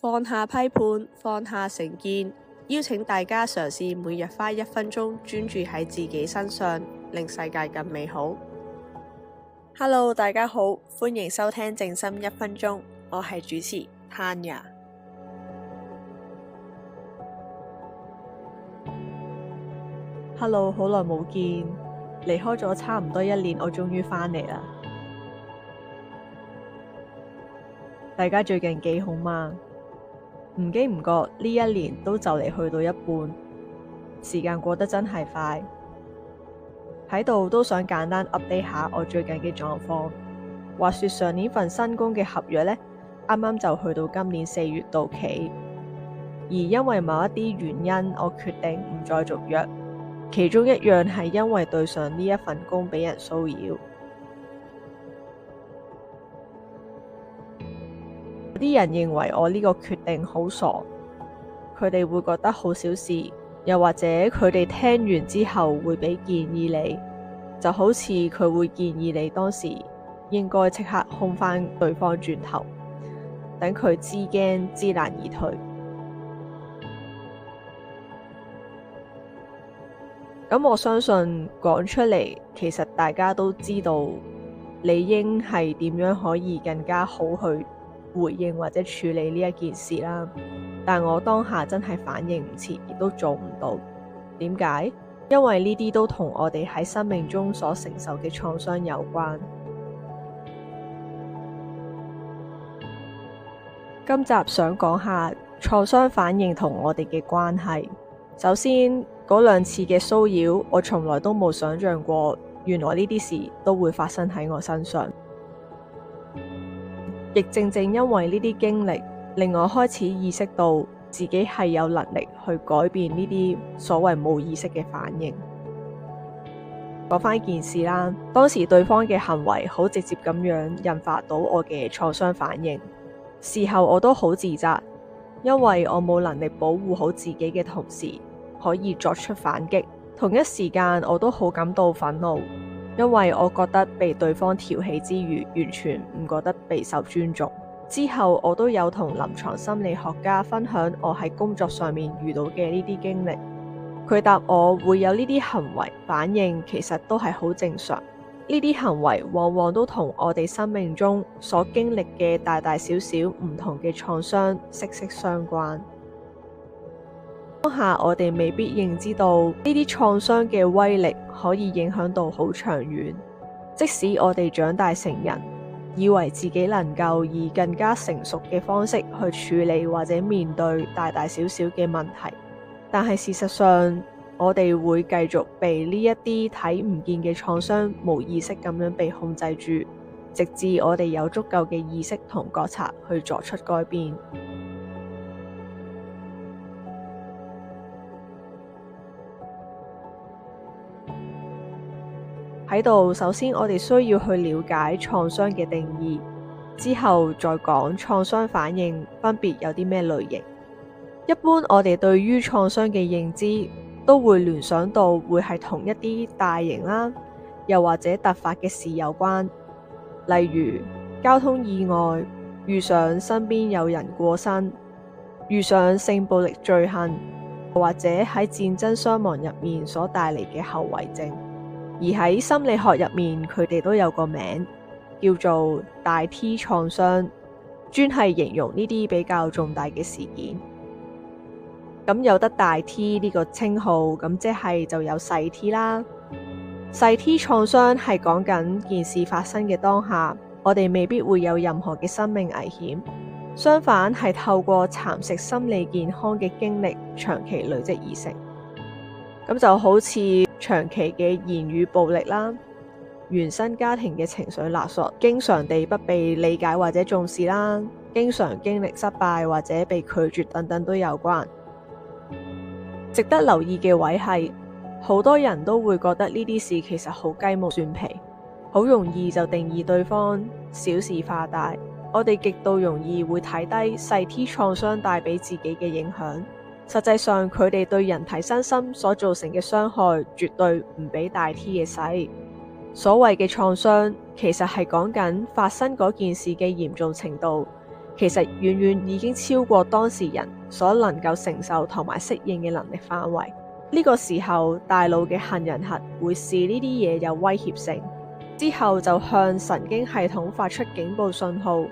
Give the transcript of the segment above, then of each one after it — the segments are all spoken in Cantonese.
放下批判，放下成見，邀請大家嘗試每日花1分鐘專注喺自己身上，令世界更美好。Hello， 大家好，歡迎收聽靜心1分鐘，我係主持 Tanya。Hello， 好耐冇見，離開咗差唔多1年，我終於返嚟啦。大家最近幾好嗎？唔經唔覺呢1年都就嚟去到一半，時間過得真係快。喺度都想簡單 update 下我最近嘅狀況。話說上年份新工嘅合約呢，啱啱就去到今年4月到期，而因為某一啲原因，我決定唔再續約。其中一樣係因為對上呢一份工俾人騷擾。有啲人認為我呢個決定好傻，佢哋會覺得好小事，又或者佢哋聽完之後會俾建議你，就好似佢會建議你當時應該即刻兇返對方轉頭，等佢知驚知難而退。咁我相信講出嚟，其實大家都知道理應係點樣可以更加好去回應或者處理呢一件事啦，但我當下真係反應唔切，亦都做唔到。點解？因為呢啲都同我哋喺生命中所承受嘅創傷有關。今集想講下創傷反應同我哋嘅關係。首先，嗰2次嘅騷擾，我從來都冇想象過，原來呢啲事都會發生喺我身上。亦正正因為呢啲經歷，令我開始意識到自己係有能力去改變呢啲所謂冇意識嘅反應。講返件事啦，當時對方嘅行為好直接咁樣引發到我嘅創傷反應。事後我都好自責，因為我冇能力保護好自己嘅同時，可以作出反擊。同一時間我都好感到憤怒。因為我覺得被對方調戲之餘，完全唔覺得備受尊重。之後我都有同臨床心理學家分享我喺工作上面遇到嘅呢啲經歷。佢答我會有呢啲行為反應，其實都係好正常。呢啲行為往往都同我哋生命中所經歷嘅大大小小唔同嘅創傷息息相關。當下我哋未必認知到呢啲創傷嘅威力可以影響到好長遠，即使我哋長大成人，以為自己能夠以更加成熟嘅方式去處理或者面對大大小小嘅問題，但係事實上我哋會繼續被呢一啲睇唔見嘅創傷無意識咁樣被控制住，直至我哋有足夠嘅意識同覺察去作出改變。喺度，首先我哋需要去了解創傷嘅定義，之後再講創傷反應分別有啲咩類型。一般我哋對於創傷嘅認知都會聯想到會係同一啲大型啦，又或者突發嘅事有關，例如交通意外、遇上身邊有人過身、遇上性暴力罪行，或者喺戰爭傷亡入面所帶嚟嘅後遺症。而喺心理學入面，佢哋都有個名叫做大 T 創傷，專係形容呢啲比較重大嘅事件。咁有得大 T 呢個稱號，咁即係就有細 T 啦。細 T 創傷係講緊件事發生嘅當下，我哋未必會有任何嘅生命危險，相反係透過蠶食心理健康嘅經歷，長期累積而成。咁就好似長期嘅言語暴力啦，原生家庭嘅情緒勒索，經常地不被理解或者重視啦，經常經歷失敗或者被拒絕等等都有關。值得留意嘅位係，好多人都會覺得呢啲事其實好雞毛蒜皮，好容易就定義對方，小事化大。我哋極度容易會睇低細 T 創傷帶俾自己嘅影響。實際上，佢哋對人體身心所造成嘅傷害，絕對唔比大 T 嘅細。所謂嘅創傷，其實係講緊發生嗰件事嘅嚴重程度，其實遠遠已經超過當事人所能夠承受同埋適應嘅能力範圍。呢個時候，大腦嘅杏仁核會視呢啲嘢有威脅性，之後就向神經系統發出警報信號，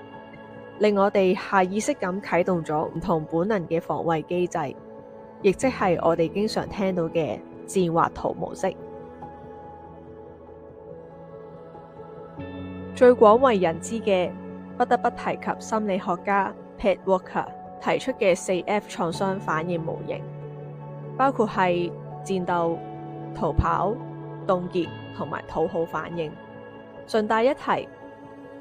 令我哋下意識咁啟動咗唔同本能嘅防衛機制，亦即係我哋經常聽到嘅戰或逃模式。最廣為人知嘅，不得不提及心理學家 Pat Walker 提出嘅4F 創傷反應模型，包括係戰鬥、逃跑、凍結同埋討好反應。順帶一提，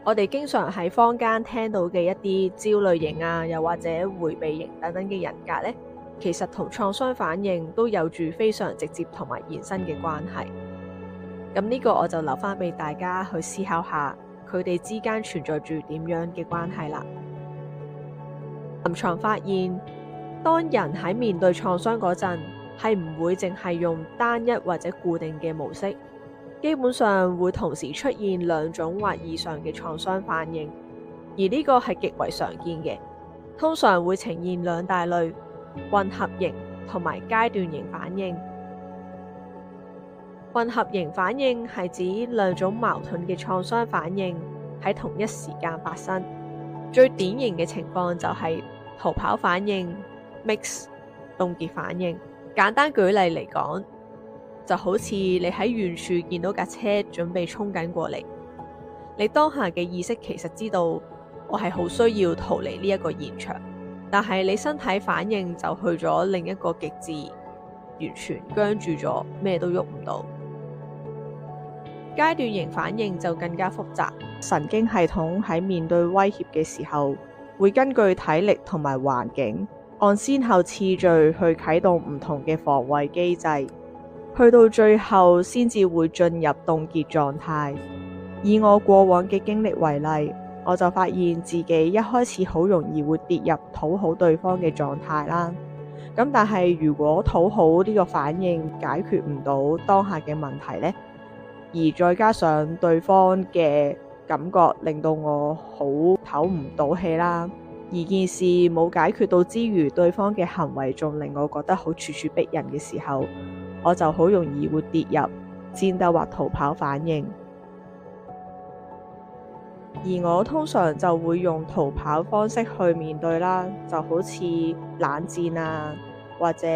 我哋經常喺坊間聽到嘅一啲焦慮型啊，又或者迴避型等等嘅人格呢，其實同創傷反應都有住非常直接同埋延伸嘅關係。咁呢個我就留翻俾大家去思考下，佢哋之間存在住點樣嘅關係啦。臨床發現，當人喺面對創傷嗰陣，係唔會淨係用單一或者固定嘅模式，基本上會同時出現2種或以上嘅創傷反應，而呢個係極為常見嘅，通常會呈現2大類：混合型同埋階段型反應。混合型反應係指2種矛盾嘅創傷反應喺同一時間發生。最典型嘅情況就係逃跑反應、mix、凍結反應。簡單舉例嚟講，就好似你喺遠處見到架車準備衝緊過嚟，你當下嘅意識其實知道我係好需要逃離呢一個現場，但係你身體反應就去咗另一個極致，完全僵住咗，咩都喐唔到。階段型反應就更加複雜，神經系統喺面對威脅嘅時候，會根據體力同埋環境，按先後次序去啟動唔同嘅防衛機制，去到最後先至會進入凍結狀態。以我過往嘅經歷為例，我就發現自己一開始好容易會跌入討好對方嘅狀態啦。咁但係如果討好呢個反應解決唔到當下嘅問題呢，而再加上對方嘅感覺令到我好唞唔到氣啦，而件事冇解決到之餘，對方嘅行為仲令我覺得好處處逼人嘅時候，我就好容易會跌入戰鬥或逃跑反應。而我通常就會用逃跑方式去面對啦，就好似冷戰啊，或者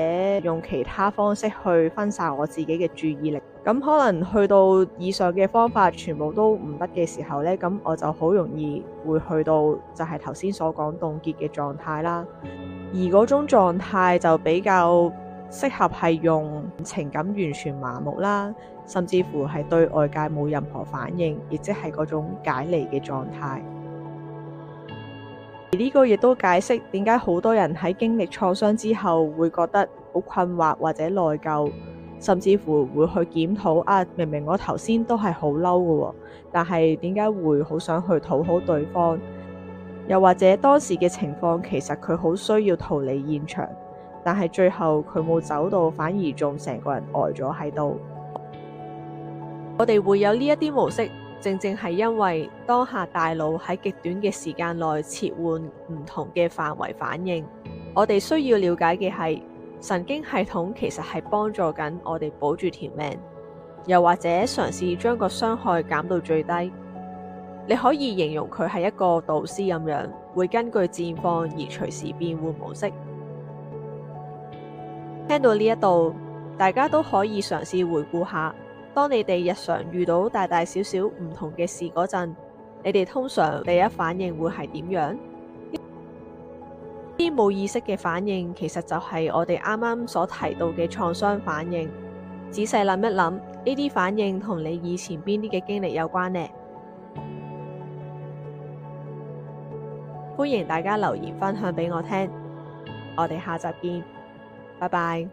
用其他方式去分散我自己嘅注意力。咁可能去到以上嘅方法全部都唔得嘅時候呢，咁我就好容易會去到就係頭先所講凍結嘅狀態啦。而嗰種狀態就比較適合係用情感完全麻木啦，甚至乎係對外界冇任何反應，亦即係嗰種解離嘅狀態。而呢個亦都解釋點解好多人喺經歷創傷之後會覺得好困惑或者內疚，甚至乎會去檢討明明我頭先都係好嬲嘅，但係點解會好想去討好對方？又或者當時嘅情況其實佢好需要逃離現場，但係最後佢冇走到，反而仲成個人呆咗喺度。我哋會有呢一啲模式，正正係因為當下大腦喺極短嘅時間內切換唔同嘅範圍反應。我哋需要了解嘅係，神經系統其實係幫助緊我哋保住條命，又或者嘗試將個傷害減到最低。你可以形容佢係一個導師咁樣，會根據戰況而隨時變換模式。聽到呢一度，大家都可以嘗試回顧下，當你哋日常遇到大大小小唔同嘅事嗰陣，你哋通常第一反應會係點樣？啲冇意識嘅反應，其實就係我哋啱啱所提到嘅創傷反應。仔細諗一諗，呢啲反應同你以前邊啲嘅經歷有關呢？歡迎大家留言分享俾我聽，我哋下集見，拜拜。